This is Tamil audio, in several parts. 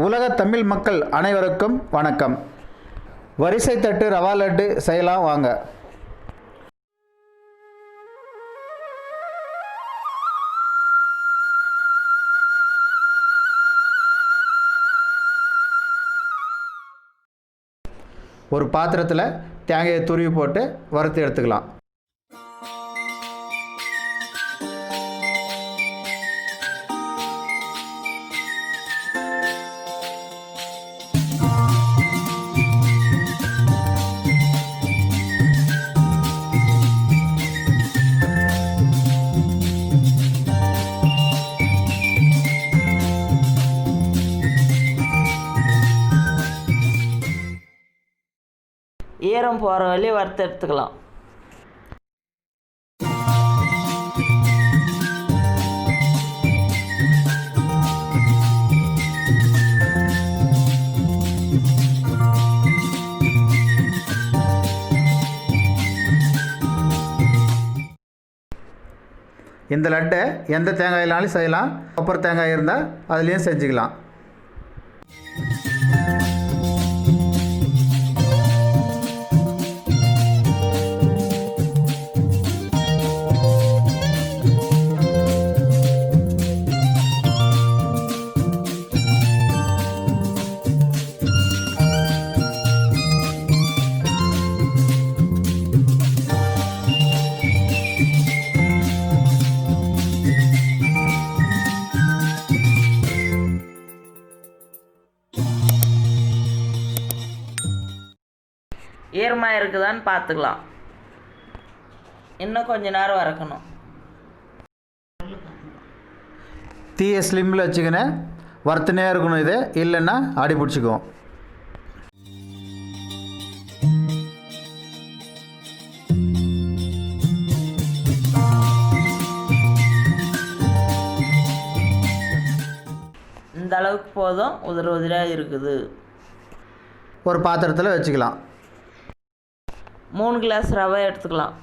உலக தமிழ் மக்கள் அனைவருக்கும் வணக்கம். வரிசை தட்டு ரவா லட்டு செய்யலாம் வாங்க. ஒரு பாத்திரத்தில் தேங்காயை துருவி போட்டு வறுத்து எடுத்துக்கலாம். ஈரம் போகிற வழி வறுத்து எடுத்துக்கலாம். இந்த லட்டை எந்த தேங்காயினாலும் செய்யலாம். கொப்பரை தேங்காய் இருந்தால் அதுலேயும் செஞ்சுக்கலாம். ஈரமாக இருக்குதான்னு பார்த்துக்கலாம். இன்னும் கொஞ்ச நேரம் வறுக்கணும். தீயை ஸ்லிம்மில் வச்சுக்கினேன் வறுத்துனே இருக்கணும். இது இல்லைன்னா அடி பிடிச்சிக்குவோம். இந்த அளவுக்கு போதும். உதிராக இருக்குது. ஒரு பாத்திரத்தில் வச்சுக்கலாம். 3 கிளாஸ் ரவை எடுத்துக்கலாம்.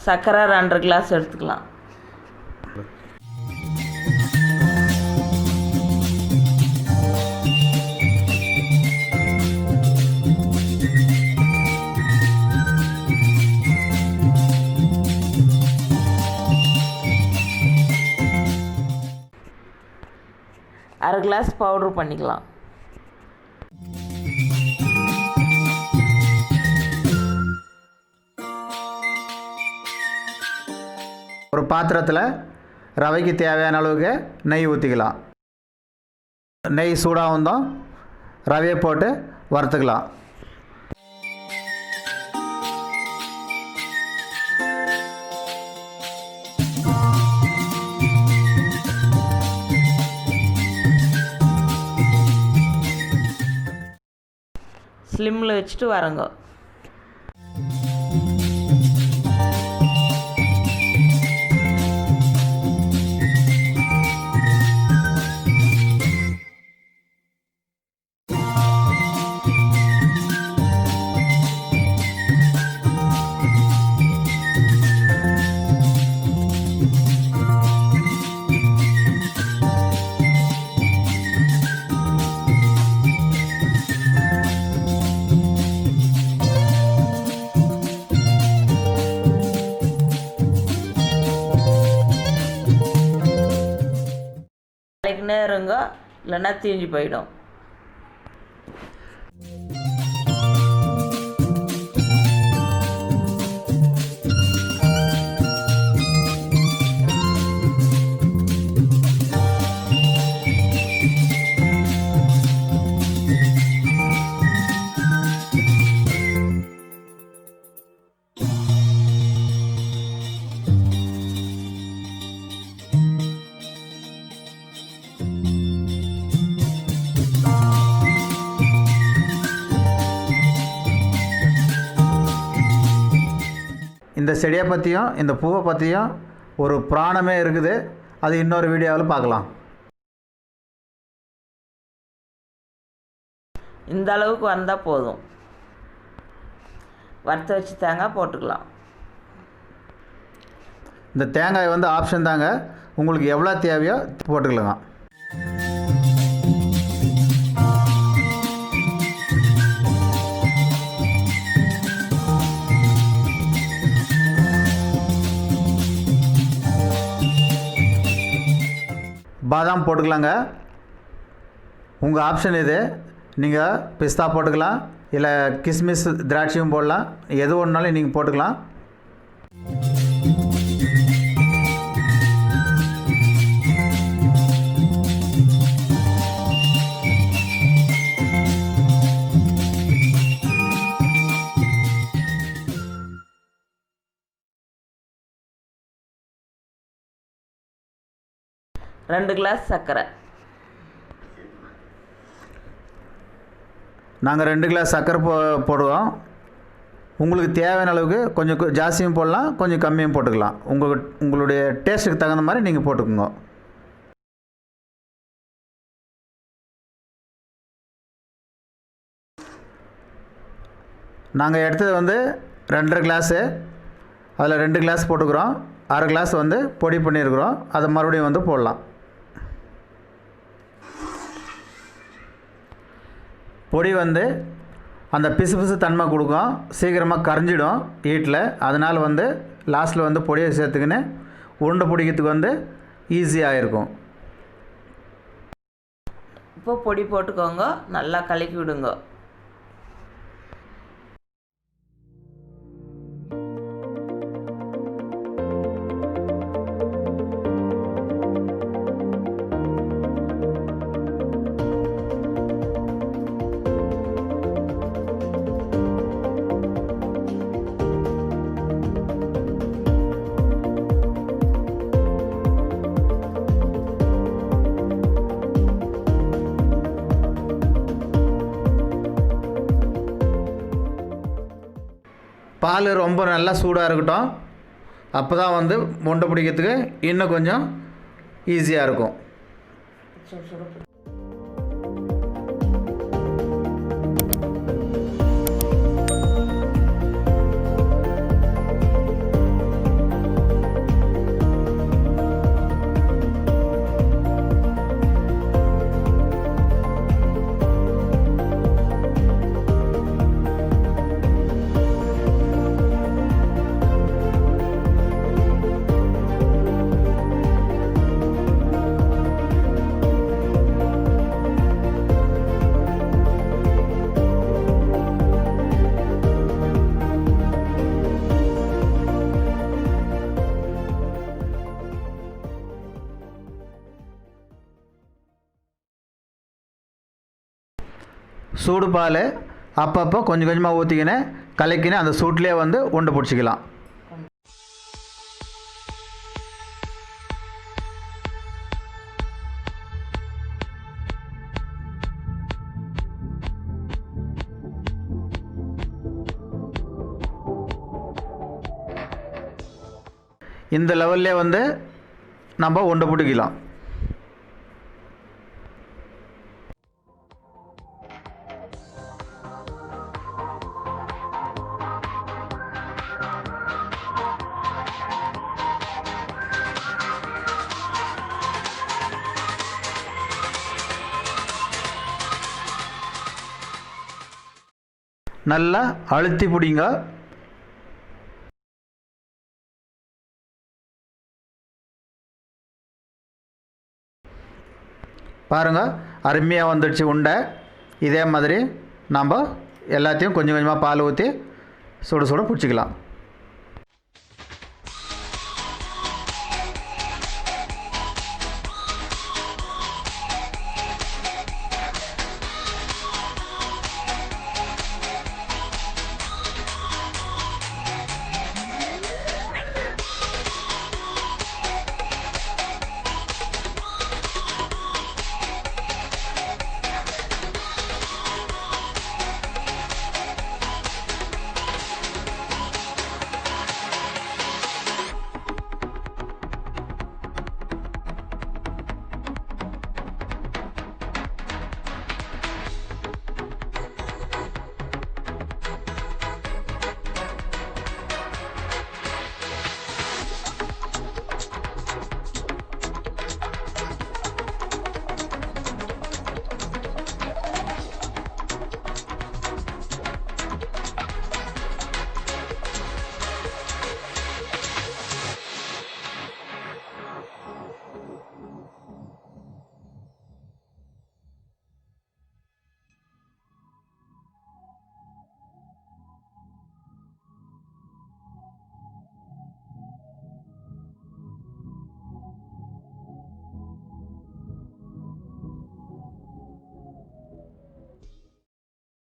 சர்க்கரை 2 கிளாஸ் எடுத்துக்கலாம். அரை கிளாஸ் பவுட்ரு பண்ணிக்கலாம். ஒரு பாத்திரத்தில் ரவைக்கு தேவையான அளவுக்கு நெய் ஊற்றிக்கலாம். நெய் சூடாகவும் தான் ரவையை போட்டு வறுத்துக்கலாம். ஸ்லிம்மில் வச்சுட்டு வரங்க. இருங்க, இல்லைன்னா தீஞ்சு போயிடும். இந்த செடியை பற்றியும் இந்த பூவை பற்றியும் ஒரு புராணமே இருக்குது. அது இன்னொரு வீடியோவில் பார்க்கலாம். இந்த அளவுக்கு வந்தால் போதும். வறுத்து வச்சு தேங்காய் போட்டுக்கலாம். இந்த தேங்காய் வந்து ஆப்ஷன் தாங்க, உங்களுக்கு எவ்வளோ தேவையோ போட்டுக்கலாங்க. பாதாம் போட்டுக்கலாங்க, உங்கள் ஆப்ஷன் இது. நீங்கள் பிஸ்தா போட்டுக்கலாம், இல்லை கிஸ்மிஸ் திராட்சையும் போடலாம், எது ஒன்றாலும் நீங்கள் போட்டுக்கலாம். ரெண்டு கிளாஸ் சர்க்கரை. நாங்கள் 2 கிளாஸ் சர்க்கரை போடுவோம். உங்களுக்கு தேவையான அளவுக்கு கொஞ்சம் ஜாஸ்தியும் போடலாம், கொஞ்சம் கம்மியும் போட்டுக்கலாம். உங்களுடைய டேஸ்ட்டுக்கு தகுந்த மாதிரி நீங்கள் போட்டுக்கோங்க. நாங்கள் எடுத்தது வந்து 2.5 கிளாஸு, அதில் 2 கிளாஸ் போட்டுக்கிறோம். 1/2 கிளாஸ் வந்து பொடி பண்ணியிருக்கிறோம், அதை மறுபடியும் வந்து போடலாம். பொடி வந்து அந்த பிசு தன்மை கொடுக்கும், சீக்கிரமாக கரைஞ்சிடும் ஹீட்டில். அதனால் வந்து லாஸ்ட்டில் வந்து பொடியை சேர்த்துக்கின்னு உருண்டை பிடிக்கிறதுக்கு வந்து ஈஸியாக இருக்கும். இப்போ பொடி போட்டுக்கோங்க, நல்லா கலக்கி விடுங்க. பால் ரொம்ப நல்லா சூடாக இருக்கட்டும், அப்போ தான் வந்து உருண்டை பிடிக்கிறதுக்கு இன்னும் கொஞ்சம் ஈஸியாக இருக்கும். சூடு பால் அப்பப்போ கொஞ்சம் கொஞ்சமாக ஊற்றிக்கின்னு கலக்கின்னு அந்த சூட்லேயே வந்து உருண்டை பிடிச்சிக்கலாம். இந்த லெவல்லே வந்து நம்ம உருண்டை பிடிக்கலாம். நல்லா அழுத்தி பிடிங்க. பாருங்கள், அருமையாக வந்துடுச்சு உருண்டை. இதே மாதிரி நாம் எல்லாத்தையும் கொஞ்சம் கொஞ்சமாக பால் ஊற்றி சுட சுட பிடிச்சிக்கலாம்.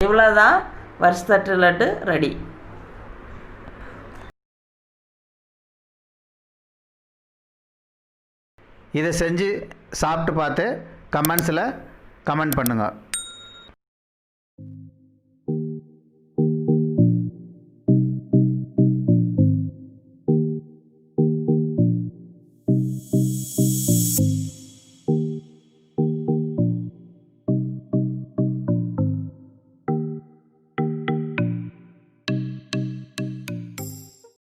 இவ்வளோதான் வரிசத்தட்டு லட்டு ரெடி. இதை செஞ்சு சாப்பிட்டு பார்த்து கமெண்ட்ஸில் கமெண்ட் பண்ணுங்கள்.